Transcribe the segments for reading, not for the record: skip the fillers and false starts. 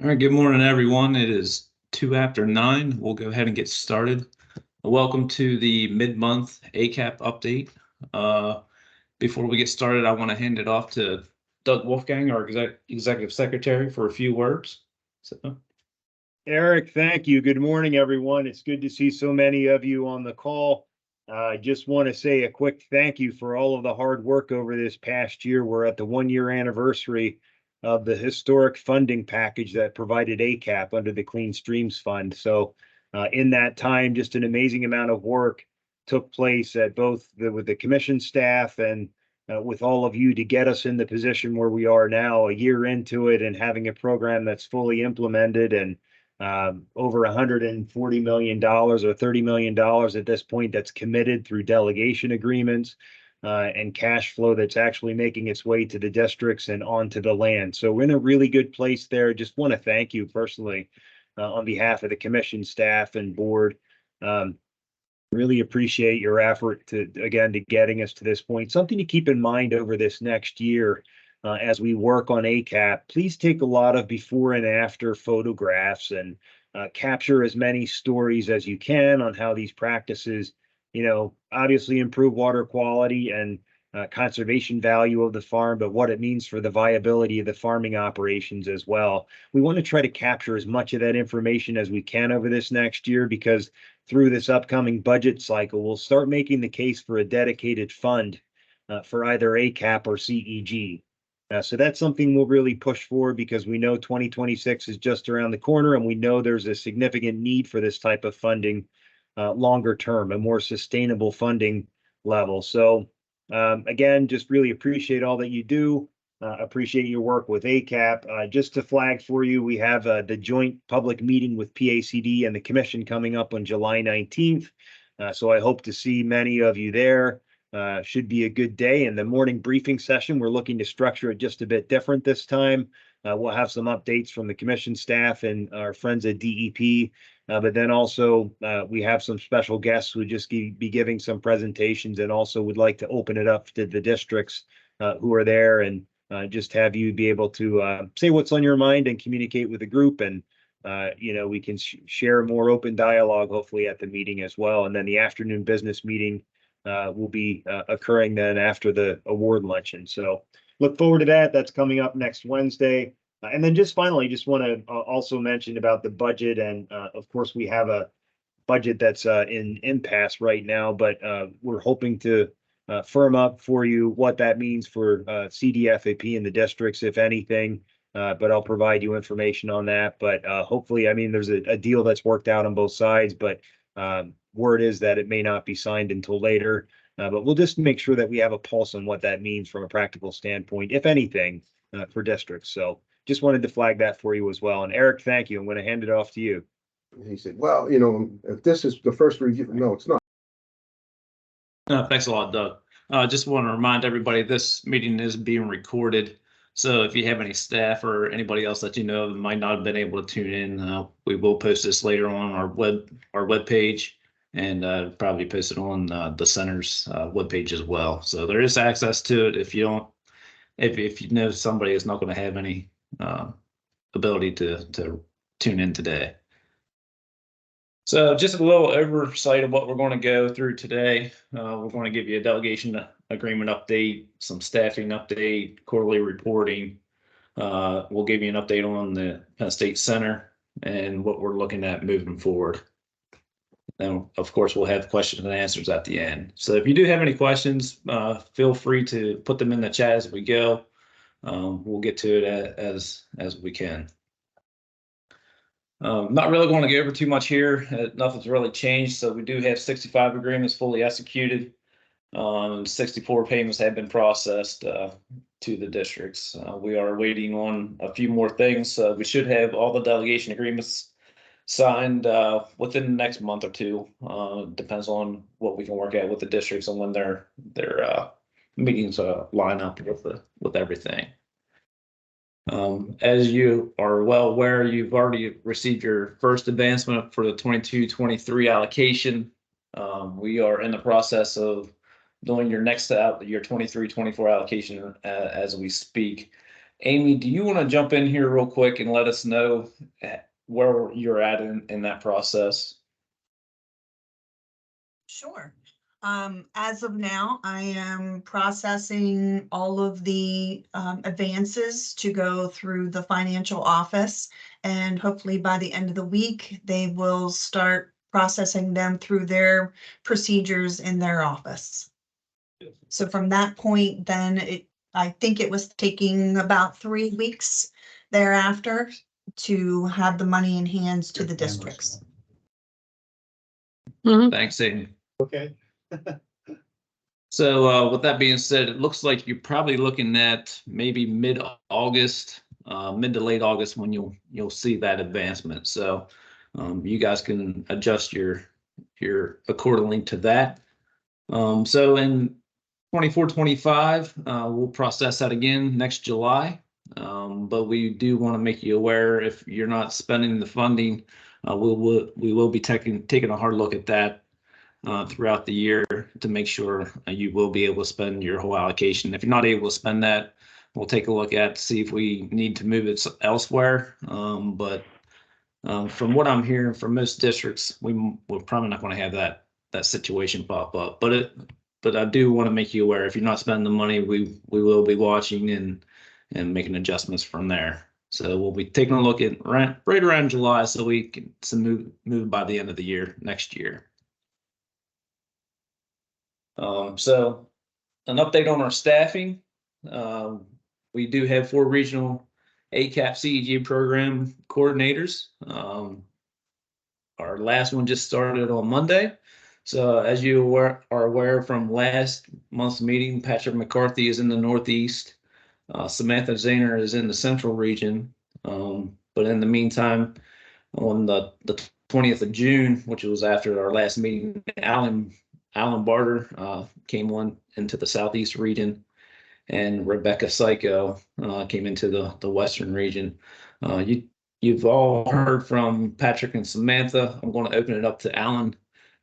All right, good morning, everyone. It is 2 after 9. We'll go ahead and get started. Welcome to the mid-month ACAP update. Before we get started, I want to hand it off to Doug Wolfgang, our Executive Secretary, for a few words. Eric, thank you. Good morning, everyone. It's good to see so many of you on the call. I just want to say a quick thank you for all of the hard work over this past year. We're at the 1-year anniversary of the historic funding package that provided ACAP under the Clean Streams Fund. So in that time, just an amazing amount of work took place at both with the commission staff and with all of you to get us in the position where we are now, a year into it, and having a program that's fully implemented and over $140 million or $30 million at this point that's committed through delegation agreements and cash flow that's actually making its way to the districts and onto the land. So we're in a really good place there. Just want to thank you personally on behalf of the commission staff and board. Really appreciate your effort to getting us to this point. Something to keep in mind over this next year as we work on ACAP. Please take a lot of before and after photographs and capture as many stories as you can on how these practices, obviously improve water quality and conservation value of the farm, but what it means for the viability of the farming operations as well. We want to try to capture as much of that information as we can over this next year, because through this upcoming budget cycle, we'll start making the case for a dedicated fund for either ACAP or CEG. So that's something we'll really push for, because we know 2026 is just around the corner, and we know there's a significant need for this type of funding longer term, a more sustainable funding level. So again, just really appreciate all that you do. Appreciate your work with ACAP. Just to flag for you, we have the joint public meeting with PACD and the commission coming up on July 19th. So I hope to see many of you there. Should be a good day. In the morning briefing session, we're looking to structure it just a bit different this time. We'll have some updates from the commission staff and our friends at DEP. But then also we have some special guests who just be giving some presentations, and also would like to open it up to the districts who are there, and just have you be able to say what's on your mind and communicate with the group. And we can share more open dialogue hopefully at the meeting as well. And then the afternoon business meeting will be occurring then after the award luncheon. So look forward to that. That's coming up next Wednesday. And then just finally, just want to also mention about the budget. And of course, we have a budget that's in impasse right now, but we're hoping to firm up for you what that means for CDFAP in the districts, if anything. But I'll provide you information on that. But hopefully, there's a deal that's worked out on both sides, but word is that it may not be signed until later. But we'll just make sure that we have a pulse on what that means from a practical standpoint, if anything, for districts. So just wanted to flag that for you as well. And Eric, thank you. I'm going to hand it off to you. He said, well, if this is the first review, no, it's not. Thanks a lot, Doug. Just want to remind everybody this meeting is being recorded. So if you have any staff or anybody else that that might not have been able to tune in, we will post this later on our web page, and probably post it on the center's web page as well. So there is access to it if you know somebody is not going to have any ability to tune in today. So just a little oversight of what we're going to go through today. We're going to give you a delegation agreement update, some staffing update, quarterly reporting. We'll give you an update on the Penn State Center and what we're looking at moving forward. And of course, we'll have questions and answers at the end. So if you do have any questions, feel free to put them in the chat as we go. We'll get to it as we can. Not really going to go over too much here. Nothing's really changed. So we do have 65 agreements fully executed. 64 payments have been processed to the districts. We are waiting on a few more things. We should have all the delegation agreements signed within the next month or two. Depends on what we can work out with the districts and when their meetings line up with everything. As you are well aware, you've already received your first advancement for the 22-23 allocation. We are in the process of doing your next your 23-24 allocation as we speak. Amy, do you want to jump in here real quick and let us know where you're at in that process? Sure. As of now, I am processing all of the advances to go through the financial office, and hopefully by the end of the week, they will start processing them through their procedures in their office. So from that point, then I think it was taking about 3 weeks thereafter to have the money in hands to the districts. Thanks, Amy. Okay. So with that being said, it looks like you're probably looking at maybe mid-August, mid to late August when you'll see that advancement. So you guys can adjust your accordingly to that. So in 24-25, we'll process that again next July. But we do want to make you aware if you're not spending the funding, we will be taking a hard look at that throughout the year to make sure you will be able to spend your whole allocation. If you're not able to spend that, we'll take a look at see if we need to move it elsewhere. But from what I'm hearing from most districts, we're probably not going to have that situation pop up. But I do want to make you aware if you're not spending the money, we will be watching and making adjustments from there. So we'll be taking a look at right around July so we can move by the end of the year next year. So an update on our staffing. We do have 4 regional ACAP CEG program coordinators. Our last one just started on Monday. So as you are aware from last month's meeting, Patrick McCarthy is in the Northeast. Samantha Zahner is in the Central region. But in the meantime, on the 20th of June, which was after our last meeting, Alan Barter came on into the Southeast region, and Rebecca Psycho came into the Western region. You've all heard from Patrick and Samantha. I'm going to open it up to Alan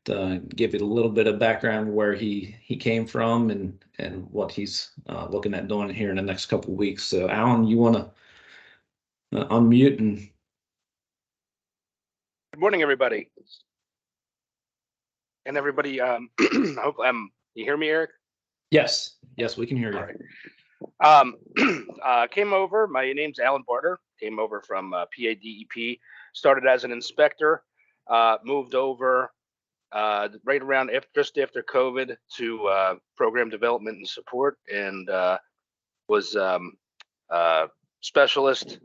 to give it a little bit of background where he came from and what he's looking at doing here in the next couple of weeks. So Alan, you want to unmute and. Good morning, everybody. And everybody, I hope you hear me, Eric? Yes, we can hear you. All right. Came over. My name's Alan Barter. Came over from PADEP. Started as an inspector. Moved over right around just after COVID to program development and support, and was specialist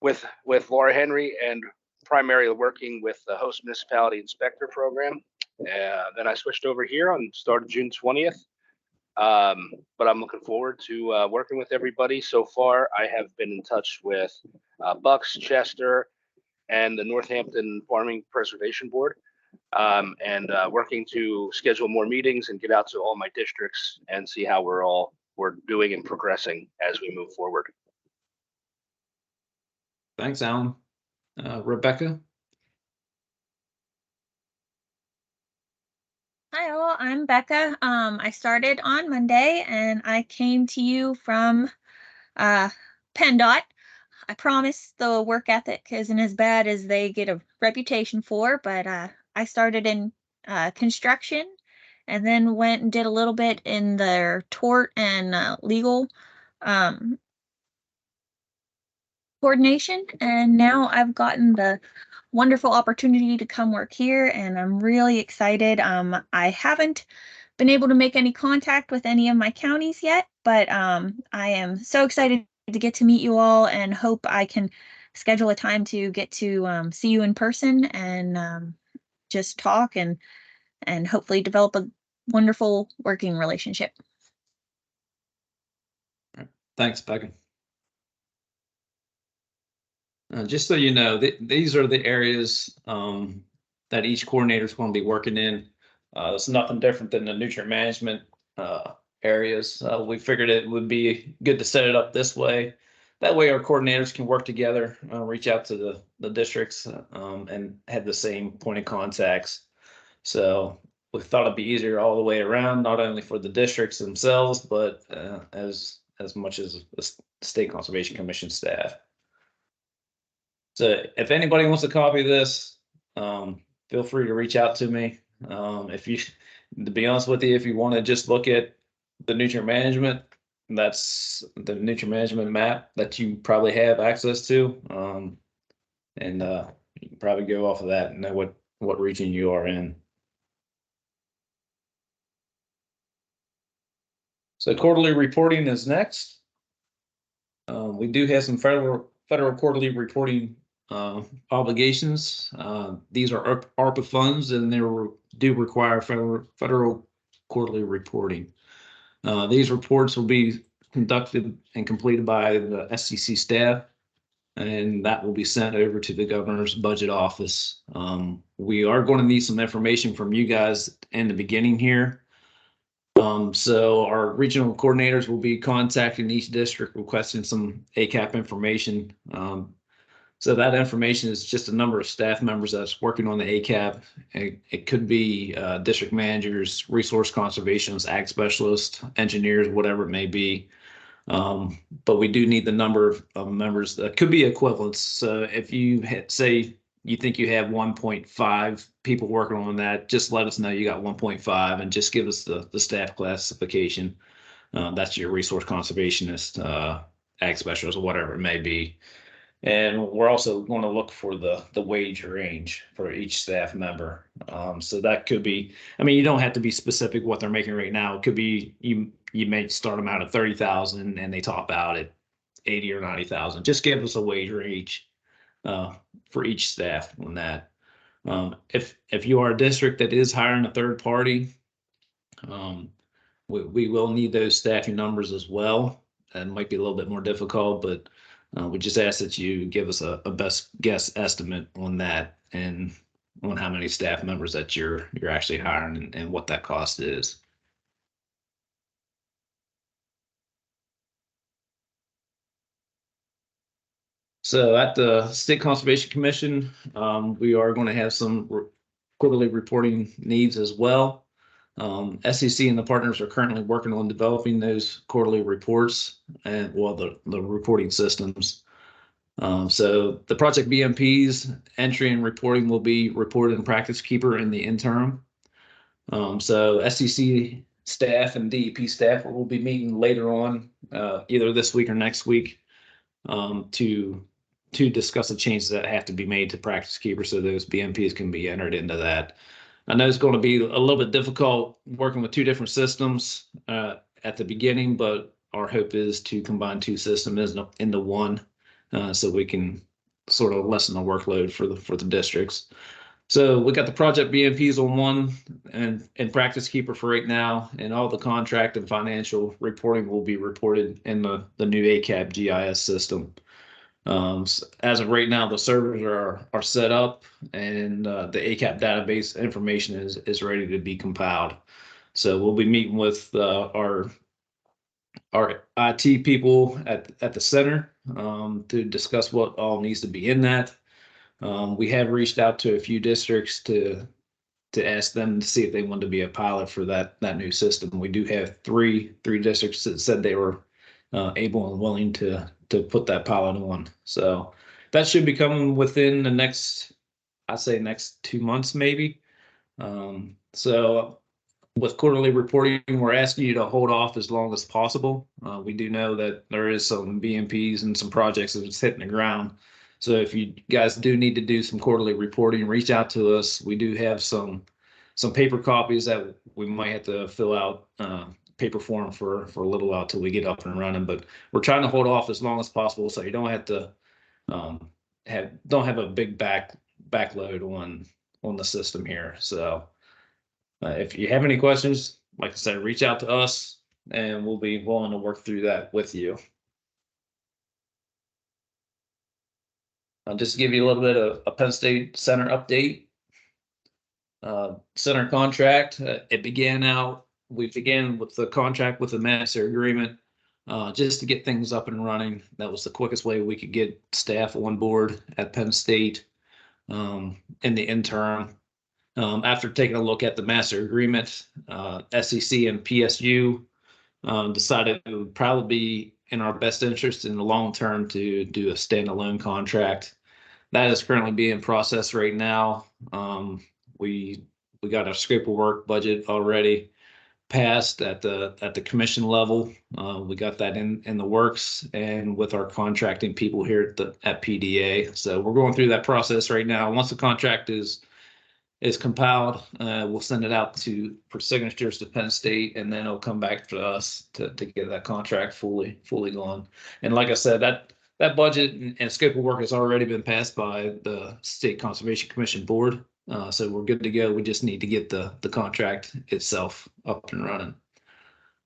with Laura Henry and primarily working with the host municipality inspector program. Then I switched over here on started June 20th. But I'm looking forward to working with everybody. So far, I have been in touch with Bucks, Chester, and the Northampton Farming Preservation Board, and working to schedule more meetings and get out to all my districts and see how we're doing and progressing as we move forward. Thanks, Alan. Rebecca? Hi all, I'm Becca. I started on Monday and I came to you from PennDOT. I promise the work ethic isn't as bad as they get a reputation for, but I started in construction and then went and did a little bit in their tort and legal coordination, and now I've gotten the wonderful opportunity to come work here, and I'm really excited. I haven't been able to make any contact with any of my counties yet, but I am so excited to get to meet you all and hope I can schedule a time to get to see you in person and just talk and hopefully develop a wonderful working relationship. Thanks, Becca. Just so you know, these are the areas that each coordinator is going to be working in. It's nothing different than the nutrient management areas. We figured it would be good to set it up this way. That way our coordinators can work together, reach out to the districts and have the same point of contacts. So we thought it'd be easier all the way around, not only for the districts themselves, but as much as the State Conservation Commission staff. So if anybody wants a copy of this, feel free to reach out to me. If you, to be honest with you, if you want to just look at the nutrient management, that's the nutrient management map that you probably have access to. And you can probably go off of that and know what region you are in. So quarterly reporting is next. We do have some federal quarterly reporting obligations. These are ARPA funds, and they do require federal quarterly reporting. These reports will be conducted and completed by the SCC staff, and that will be sent over to the governor's budget office. We are going to need some information from you guys in the beginning here. So our regional coordinators will be contacting each district requesting some ACAP information. So that information is just a number of staff members that's working on the ACAP. It could be district managers, resource conservationists, ag specialists, engineers, whatever it may be. But we do need the number of members that could be equivalents. So if you say you think you have 1.5 people working on that, just let us know you got 1.5 and just give us the staff classification. That's your resource conservationist, ag specialist, or whatever it may be. And we're also going to look for the wage range for each staff member. So that could be, I mean, you don't have to be specific what they're making right now. It could be you may start them out at 30,000 and they top out at 80 or 90,000. Just give us a wage range for each staff on that. If you are a district that is hiring a third party, we will need those staffing numbers as well. It might be a little bit more difficult, but we just ask that you give us a best guess estimate on that and on how many staff members that you're actually hiring and what that cost is. So at the State Conservation Commission, we are going to have some quarterly reporting needs as well. SEC and the partners are currently working on developing those quarterly reports and the reporting systems. So the project BMP's entry and reporting will be reported in Practice Keeper in the interim. So SEC staff and DEP staff will be meeting later on, either this week or next week, to discuss the changes that have to be made to Practice Keeper so those BMPs can be entered into that. I know it's going to be a little bit difficult working with two different systems at the beginning, but our hope is to combine two systems into one so we can sort of lessen the workload for the districts. So we got the project BMPs on one and Practice Keeper for right now, and all the contract and financial reporting will be reported in the new ACAP GIS system. So as of right now, the servers are set up and the ACAP database information is ready to be compiled. So we'll be meeting with our IT people at the center to discuss what all needs to be in that. We have reached out to a few districts to ask them to see if they want to be a pilot for that new system. We do have three districts that said they were able and willing to put that pilot on. So that should be coming within the next 2 months, maybe. So with quarterly reporting, we're asking you to hold off as long as possible. We do know that there is some BMPs and some projects that's hitting the ground. So if you guys do need to do some quarterly reporting, reach out to us. We do have some paper copies that we might have to fill out paper form for a little while till we get up and running, but we're trying to hold off as long as possible so you don't have to don't have a big backload on the system here. So if you have any questions, like I said, reach out to us and we'll be willing to work through that with you. I'll just give you a little bit of a Penn State Center update. Center contract, we began with the contract with the master agreement just to get things up and running. That was the quickest way we could get staff on board at Penn State in the interim. After taking a look at the master agreement, SEC and PSU decided it would probably be in our best interest in the long term to do a standalone contract. That is currently being processed right now. We got our scope of work budget already passed at the commission level. We got that in the works and with our contracting people here at PDA. So we're going through that process right now. Once the contract is compiled, we'll send it out for signatures to Penn State, and then it'll come back to us to get that contract fully going. And like I said, that budget and scope of work has already been passed by the State Conservation Commission board. So we're good to go. We just need to get the contract itself up and running.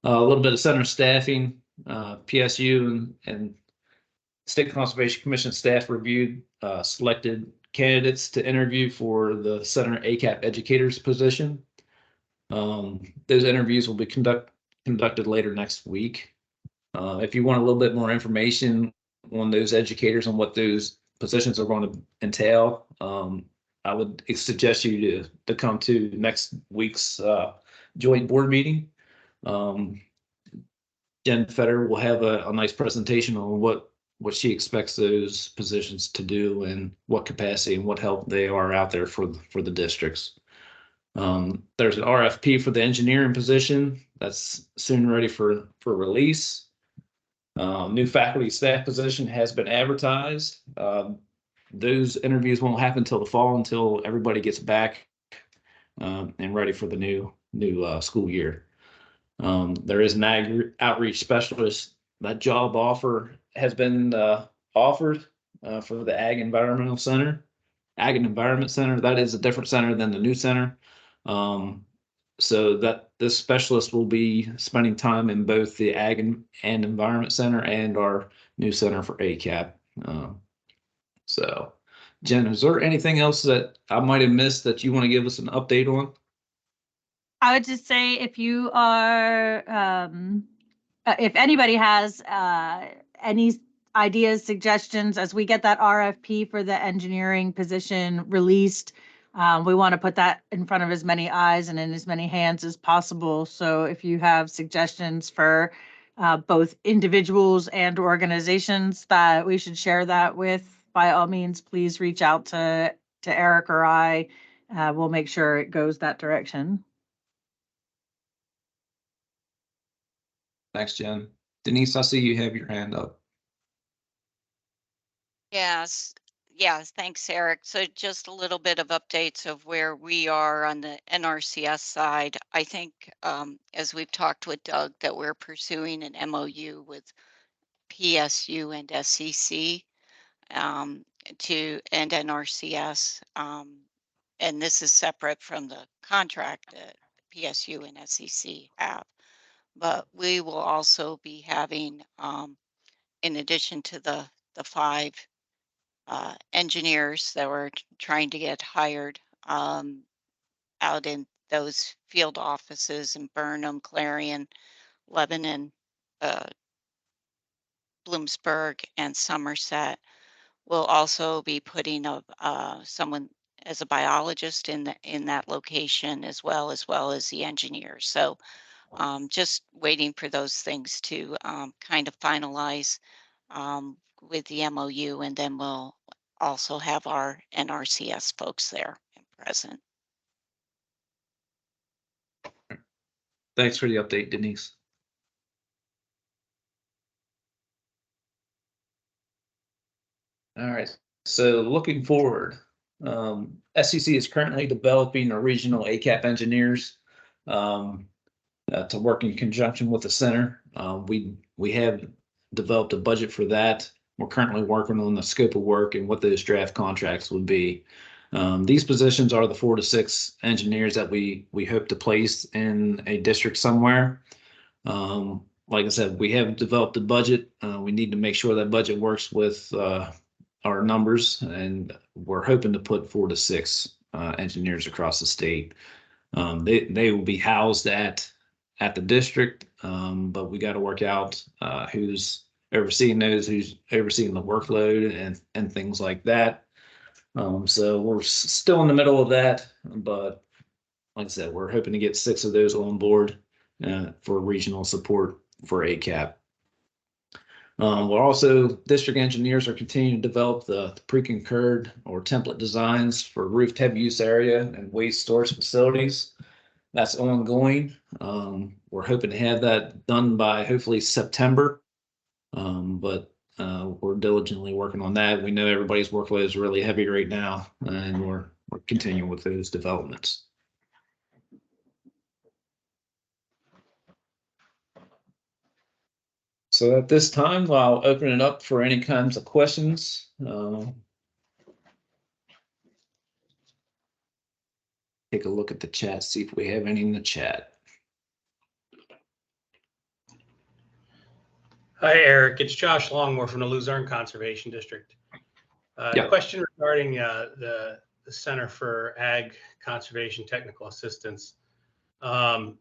A little bit of center staffing, PSU and State Conservation Commission staff reviewed selected candidates to interview for the center ACAP educators position. Those interviews will be conducted later next week. If you want a little bit more information on those educators and what those positions are going to entail, I would suggest you to come to next week's joint board meeting. Jen Fetter will have a nice presentation on what she expects those positions to do and what capacity and what help they are out there for the districts. There's an RFP for the engineering position that's soon ready for release. New faculty staff position has been advertised. Those interviews won't happen until the fall, until everybody gets back and ready for the new school year. There is an ag outreach specialist. That job offer has been offered for the Ag and Environment Center. That is a different center than the new center. So that this specialist will be spending time in both the Ag and Environment Center and our new center for ACAP. So, Jen, is there anything else that I might have missed that you want to give us an update on? I would just say if you are, if anybody has any ideas, suggestions, as we get that RFP for the engineering position released, we want to put that in front of as many eyes and in as many hands as possible. So if you have suggestions for both individuals and organizations that we should share that with, by all means, please reach out to Eric or I. We'll make sure it goes that direction. Thanks, Jen. Denise, I see you have your hand up. Yes. Thanks, Eric. So just a little bit of updates of where we are on the NRCS side. I think, as we've talked with Doug, that we're pursuing an MOU with PSU and SEC and NRCS. And this is separate from the contract that PSU and SEC have. But we will also be having, in addition to the 5 engineers that we're trying to get hired out in those field offices in Burnham, Clarion, Lebanon, Bloomsburg, and Somerset. We'll also be putting someone as a biologist in that location as well as the engineers. So just waiting for those things to kind of finalize with the MOU, and then we'll also have our NRCS folks there and present. Thanks for the update, Denise. All right, so looking forward, SEC is currently developing a regional ACAP engineers to work in conjunction with the center. We have developed a budget for that. we're currently working on the scope of work and what those draft contracts would be. These positions are the 4 to 6 engineers that we hope to place in a district somewhere. Like I said, we have developed a budget. We need to make sure that budget works with our numbers, and we're hoping to put 4 to 6 engineers across the state. They will be housed at the district, but we got to work out who's overseeing those, who's overseeing the workload and things like that. So we're still in the middle of that, but like I said, we're hoping to get 6 of those on board for regional support for ACAP. We're also, district engineers are continuing to develop the pre-concurred or template designs for roof heavy use area and waste storage facilities. That's ongoing. We're hoping to have that done by hopefully September, but we're diligently working on that. We know everybody's workload is really heavy right now, and we're continuing with those developments. So at this time, I'll open it up for any kinds of questions. Take a look at the chat, see if we have any in the chat. Hi, Eric. It's Josh Longmore from the Luzerne Conservation District. Yeah. Question regarding the Center for Ag Conservation Technical Assistance. I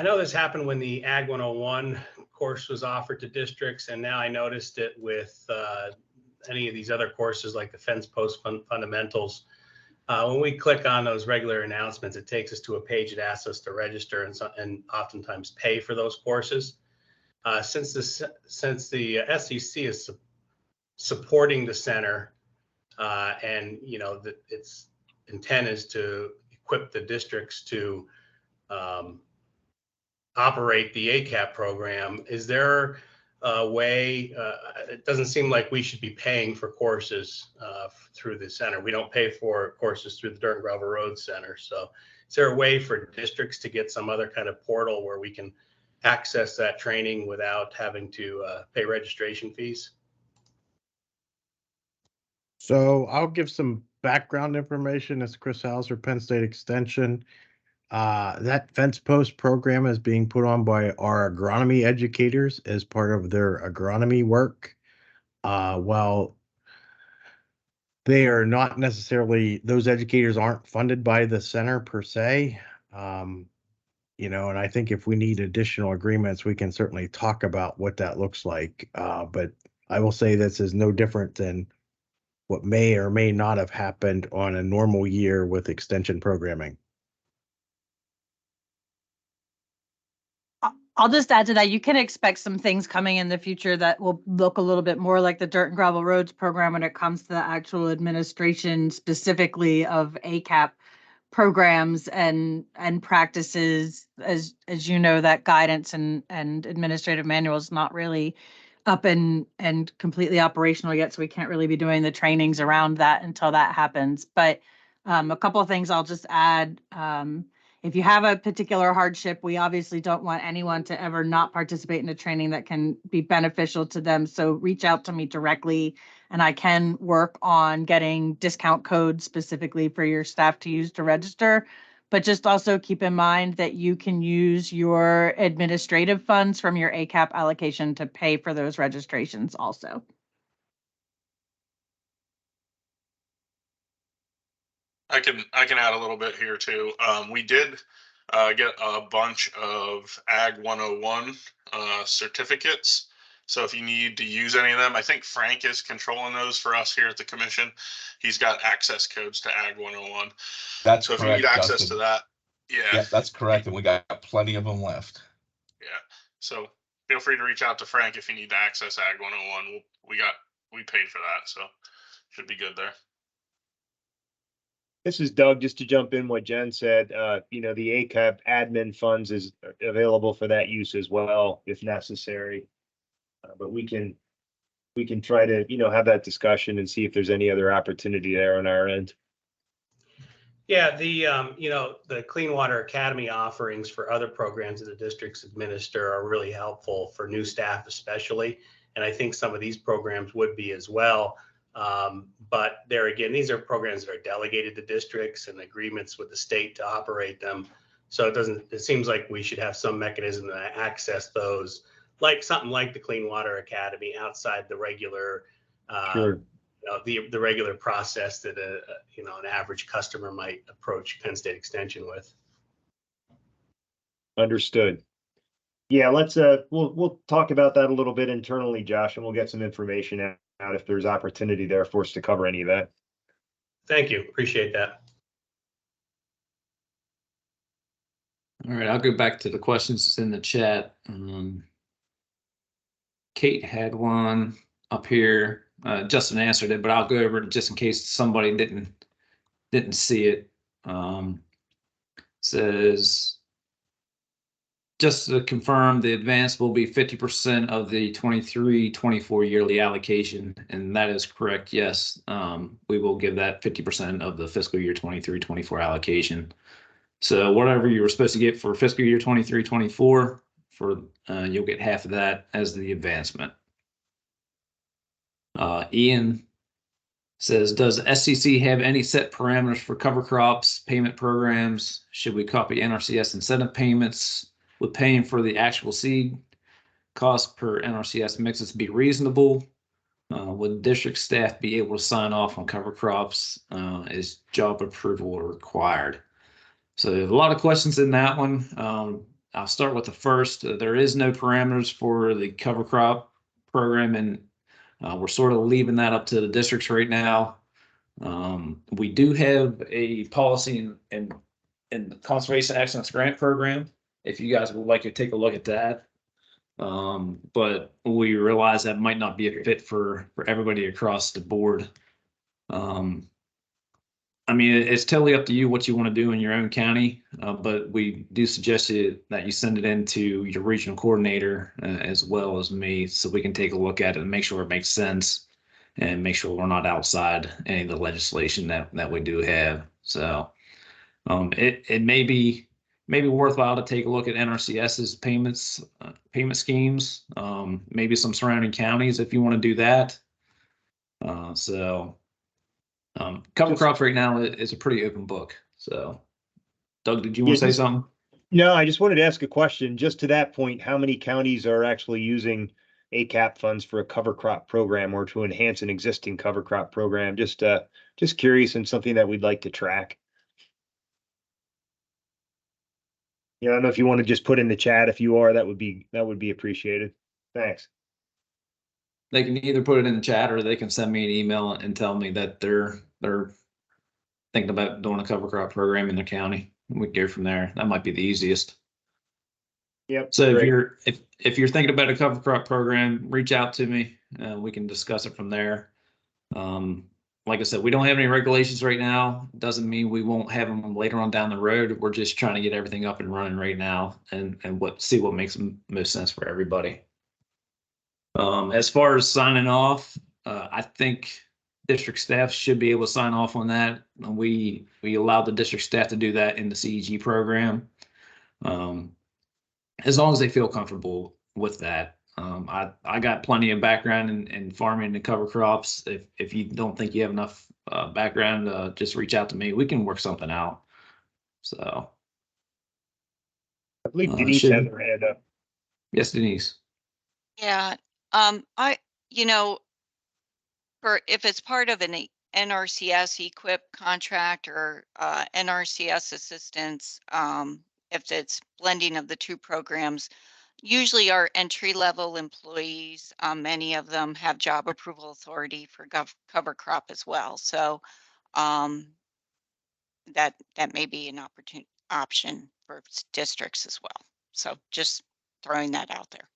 know this happened when the Ag 101 course was offered to districts, and now I noticed it with any of these other courses like the fence post fundamentals. When we click on those regular announcements, it takes us to a page that asks us to register and oftentimes pay for those courses. Since the SEC is supporting the center, and its intent is to equip the districts to operate the ACAP program, is there a way? It doesn't seem like we should be paying for courses through the center. We don't pay for courses through the Dirt and Gravel Road Center. So is there a way for districts to get some other kind of portal where we can access that training without having to pay registration fees? So I'll give some background information. It's Chris Hauser, Penn State Extension. That fence post program is being put on by our agronomy educators as part of their agronomy work. While they are not necessarily, those educators aren't funded by the center per se. And I think if we need additional agreements, we can certainly talk about what that looks like. But I will say this is no different than what may or may not have happened on a normal year with extension programming. I'll just add to that. You can expect some things coming in the future that will look a little bit more like the Dirt and Gravel Roads program when it comes to the actual administration specifically of ACAP programs and practices. As you know, that guidance and administrative manual is not really up and completely operational yet, so we can't really be doing the trainings around that until that happens. But a couple of things I'll just add. If you have a particular hardship, we obviously don't want anyone to ever not participate in a training that can be beneficial to them. So reach out to me directly, and I can work on getting discount codes specifically for your staff to use to register. But just also keep in mind that you can use your administrative funds from your ACAP allocation to pay for those registrations also. I can add a little bit here too. We did get a bunch of Ag 101 certificates. So if you need to use any of them, I think Frank is controlling those for us here at the commission. He's got access codes to Ag 101. That's so correct, if you need access Justin. to that, yeah, that's correct, and we got plenty of them left. Yeah, so feel free to reach out to Frank if you need to access Ag 101. We paid for that, so should be good there. This is Doug, just to jump in what Jen said, the ACAP admin funds is available for that use as well, if necessary. But we can try to, have that discussion and see if there's any other opportunity there on our end. Yeah, the Clean Water Academy offerings for other programs that the districts administer are really helpful for new staff especially. And I think some of these programs would be as well. But there again, these are programs that are delegated to districts and agreements with the state to operate them. So it seems like we should have some mechanism to access those, like something like the Clean Water Academy outside the regular, Sure. the regular process that an average customer might approach Penn State Extension with. Understood. Yeah, let's we'll talk about that a little bit internally, Josh, and we'll get some information out if there's opportunity there for us to cover any of that. Thank you. Appreciate that. All right, I'll go back to the questions in the chat. Kate had one up here. Justin answered it, but I'll go over it just in case somebody didn't see it. Says, just to confirm, the advance will be 50% of the 23-24 yearly allocation, and that is correct. Yes, we will give that 50% of the fiscal year 23-24 allocation. So whatever you were supposed to get for fiscal year 23-24, you'll get half of that as the advancement. Ian says, does SCC have any set parameters for cover crops, payment programs? Should we copy NRCS incentive payments with paying for the actual seed? Cost per NRCS mixes be reasonable? Would district staff be able to sign off on cover crops? Is job approval required? So there's a lot of questions in that one. I'll start with the first. There is no parameters for the cover crop program, and we're sort of leaving that up to the districts right now. We do have a policy in the Conservation Excellence Grant Program, if you guys would like to take a look at that. But we realize that might not be a fit for everybody across the board. I mean, it's totally up to you what you want to do in your own county, but we do suggest that you send it in to your regional coordinator as well as me, so we can take a look at it and make sure it makes sense and make sure we're not outside any of the legislation that we do have. So it may be worthwhile to take a look at NRCS's payment schemes, maybe some surrounding counties if you want to do that. Cover crops right now is a pretty open book. So, Doug, did you want to say something? No, I just wanted to ask a question. Just to that point, how many counties are actually using ACAP funds for a cover crop program or to enhance an existing cover crop program? Just curious, and something that we'd like to track. Yeah, I don't know if you want to just put in the chat. If you are, that would be appreciated. Thanks. They can either put it in the chat or they can send me an email and tell me that they're thinking about doing a cover crop program in their county. We can go from there. That might be the easiest. Yep. So great. if you're thinking about a cover crop program, reach out to me. We can discuss it from there. Like I said, we don't have any regulations right now. Doesn't mean we won't have them later on down the road. We're just trying to get everything up and running right now and see what makes the most sense for everybody. As far as signing off, I think district staff should be able to sign off on that. We allow the district staff to do that in the CEG program, as long as they feel comfortable with that. I got plenty of background in farming and cover crops. If you don't think you have enough background, just reach out to me. We can work something out. So I believe Denise has her hand up. Yes, Denise. Yeah, if it's part of an NRCS equip contract or NRCS assistance, if it's blending of the two programs, usually our entry-level employees, many of them have job approval authority for cover crop as well. So that may be an option for districts as well. So just throwing that out there.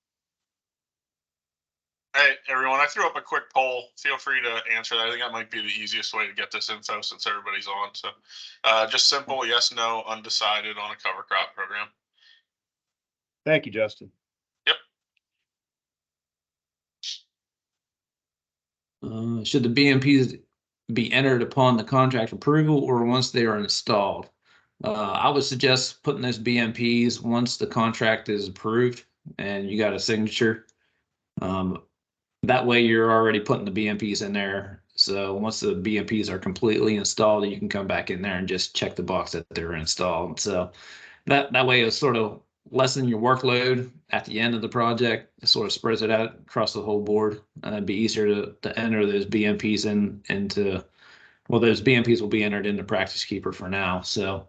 Hey, everyone, I threw up a quick poll. Feel free to answer that. I think that might be the easiest way to get this info since everybody's on. So just simple yes, no, undecided on a cover crop program. Thank you, Justin. Yep. Should the BMPs be entered upon the contract approval or once they are installed? I would suggest putting those BMPs once the contract is approved and you got a signature. That way you're already putting the BMPs in there. So once the BMPs are completely installed, you can come back in there and just check the box that they're installed. So that way it'll sort of lessen your workload at the end of the project. It sort of spreads it out across the whole board. It'd be easier to enter those BMPs into, well, those BMPs will be entered into Practice Keeper for now. So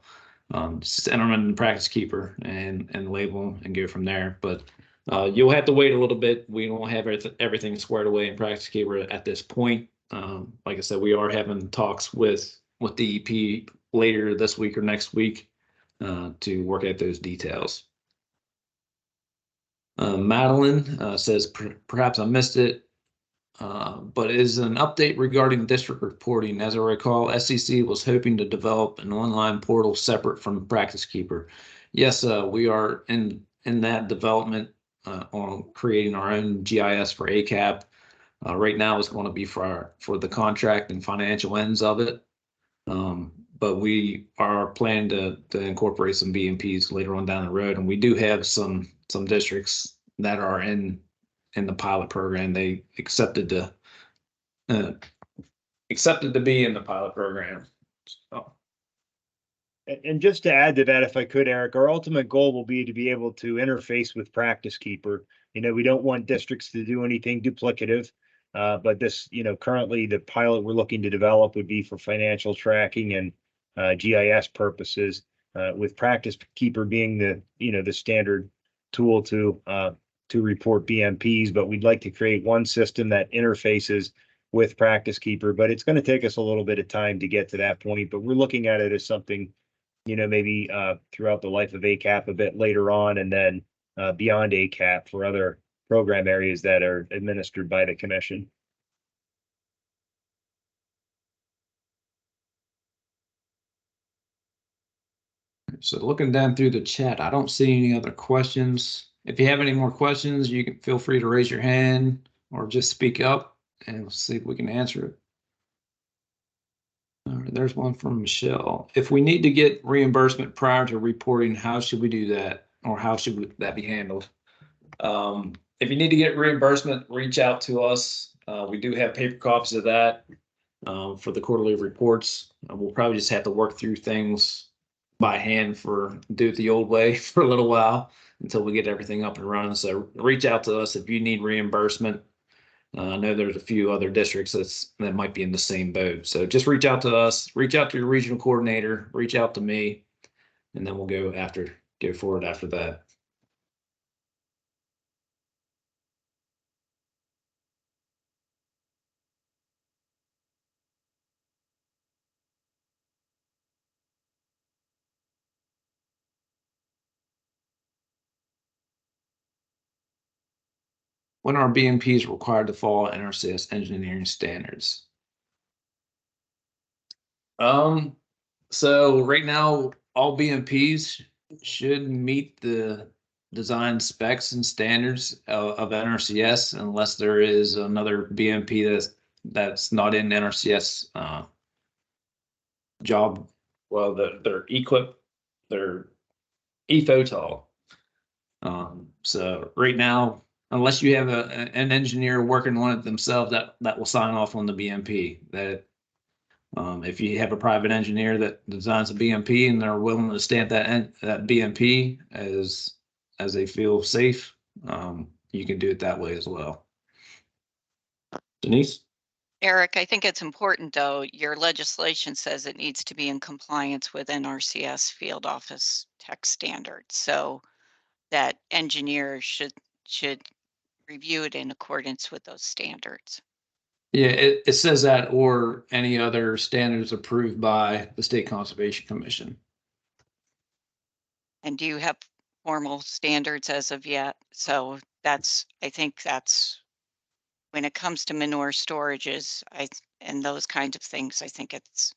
just enter them in Practice Keeper and label them and go from there. But you'll have to wait a little bit. We don't have everything squared away in Practice Keeper at this point. Like I said, we are having talks with DEP later this week or next week to work out those details. Madeline says, perhaps I missed it, but is an update regarding district reporting. As I recall, SCC was hoping to develop an online portal separate from Practice Keeper. Yes, we are in that development on creating our own GIS for ACAP. Right now, it's going to be for the contract and financial ends of it. But we are planning to incorporate some BMPs later on down the road, and we do have some districts that are in the pilot program. They accepted to be in the pilot program. So. And just to add to that, if I could, Eric, our ultimate goal will be to be able to interface with Practice Keeper. You know, we don't want districts to do anything duplicative. But this, you know, currently the pilot we're looking to develop would be for financial tracking and GIS purposes, with Practice Keeper being the, you know, the standard tool to report BMPs. But we'd like to create one system that interfaces with Practice Keeper. But it's going to take us a little bit of time to get to that point. But we're looking at it as something, you know, maybe throughout the life of ACAP a bit later on, and then beyond ACAP for other program areas that are administered by the commission. So looking down through the chat, I don't see any other questions. If you have any more questions, you can feel free to raise your hand or just speak up and we'll see if we can answer it. All right, there's one from Michelle. If we need to get reimbursement prior to reporting, how should we do that? Or how should that be handled? If you need to get reimbursement, reach out to us. We do have paper copies of that for the quarterly reports. We'll probably just have to work through things by hand do it the old way for a little while until we get everything up and running. So reach out to us if you need reimbursement. I know there's a few other districts that might be in the same boat. So just reach out to us, reach out to your regional coordinator, reach out to me, and then we'll go forward after that. When are BMPs required to follow NRCS engineering standards? So right now, all BMPs should meet the design specs and standards of NRCS, unless there is another BMP that's not in NRCS job. Well, they're equipped, they're EFOTOL. So right now, unless you have an engineer working on it themselves, that will sign off on the BMP. That if you have a private engineer that designs a BMP and they're willing to stamp that BMP as they feel safe, you can do it that way as well. Denise? Eric, I think it's important, though, your legislation says it needs to be in compliance with NRCS field office tech standards. So that engineers should review it in accordance with those standards. Yeah, it says that, or any other standards approved by the State Conservation Commission. And do you have formal standards as of yet? So I think that's when it comes to manure storages, and those kinds of things, I think it's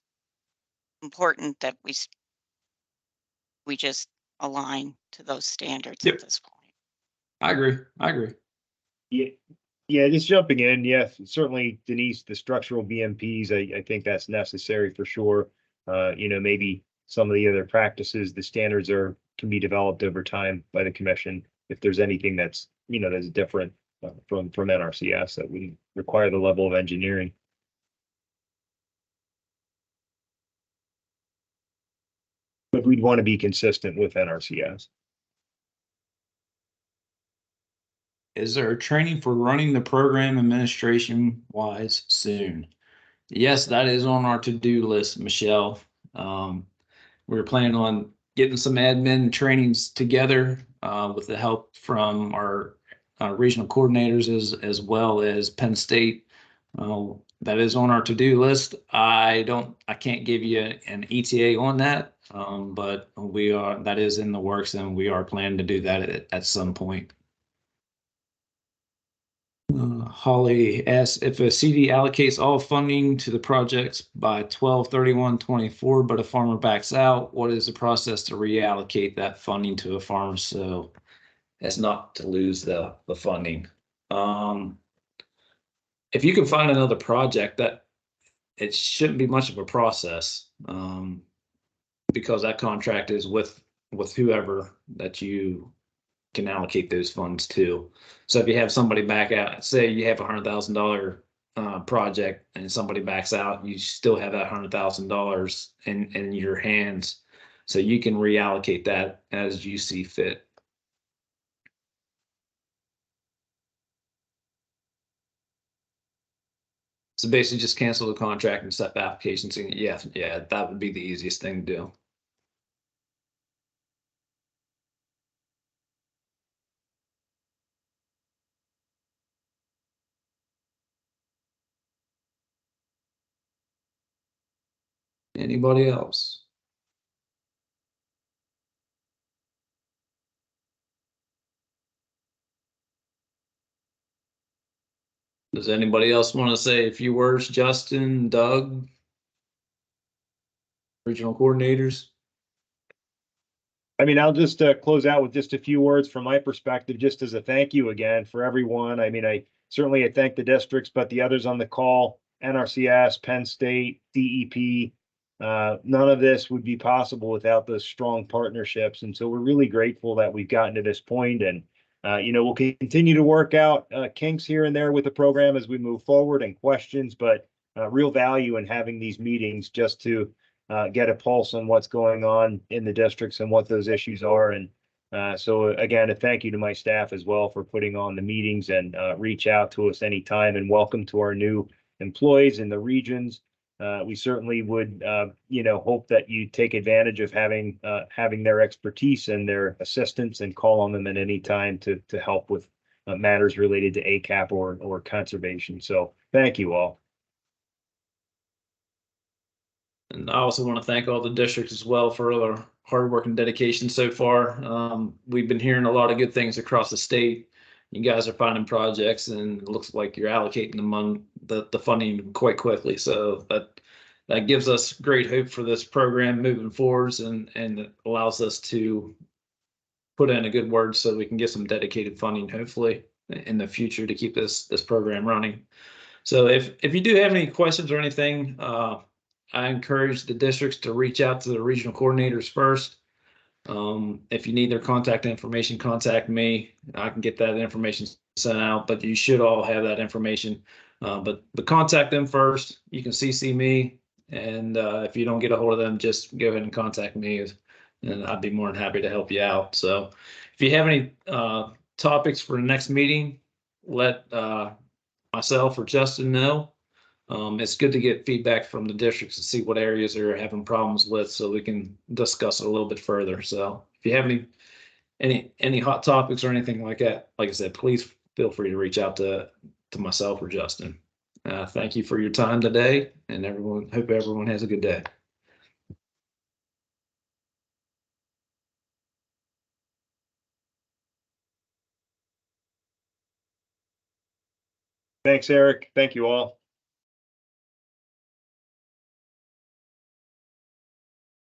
important that we just align to those standards at this point. I agree. Yeah, just jumping in. Yes, certainly, Denise, the structural BMPs, I think that's necessary for sure. You know, maybe some of the other practices, the standards can be developed over time by the commission if there's anything that's, you know, that's different. from NRCS that we require the level of engineering. But we'd want to be consistent with NRCS. Is there training for running the program administration wise soon? Yes, that is on our to-do list, Michelle. We're planning on getting some admin trainings together with the help from our regional coordinators as well as Penn State. That is on our to-do list. I can't give you an ETA on that, but that is in the works, and we are planning to do that at some point. Holly asks if a CD allocates all funding to the projects by 12/31/24, but a farmer backs out, what is the process to reallocate that funding to a farmer so as not to lose the funding? If you can find another project, that it shouldn't be much of a process, because that contract is with whoever that you can allocate those funds to. So if you have somebody back out, say you have $100,000 project and somebody backs out, you still have that $100,000 in your hands, so you can reallocate that as you see fit. So basically just cancel the contract and set the applications. Yeah, that would be the easiest thing to do. Anybody else? Does anybody else want to say a few words? Justin, Doug, regional coordinators? I mean, I'll just close out with just a few words from my perspective, just as a thank you again for everyone. I mean, I thank the districts, but the others on the call, NRCS, Penn State, DEP, none of this would be possible without those strong partnerships. And so we're really grateful that we've gotten to this point, and we'll continue to work out kinks here and there with the program as we move forward and questions, but real value in having these meetings just to get a pulse on what's going on in the districts and what those issues are. And so again, a thank you to my staff as well for putting on the meetings, and reach out to us anytime, and welcome to our new employees in the regions. We certainly would, hope that you take advantage of having their expertise and their assistance, and call on them at any time to help with matters related to ACAP or conservation. So thank you all. And I also want to thank all the districts as well for all their hard work and dedication so far. We've been hearing a lot of good things across the state. You guys are finding projects, and it looks like you're allocating the funding quite quickly. So that gives us great hope for this program moving forwards, and it allows us to put in a good word so we can get some dedicated funding, hopefully, in the future to keep this program running. So if you do have any questions or anything, I encourage the districts to reach out to the regional coordinators first. If you need their contact information, contact me. I can get that information sent out, but you should all have that information. But contact them first. You can CC me, and if you don't get a hold of them, just go ahead and contact me, and I'd be more than happy to help you out. So if you have any topics for the next meeting, let myself or Justin know. It's good to get feedback from the districts to see what areas they're having problems with, so we can discuss it a little bit further. So if you have any hot topics or anything like that, like I said, please feel free to reach out to myself or Justin. Thank you for your time today, and hope everyone has a good day. Thanks, Eric. Thank you all.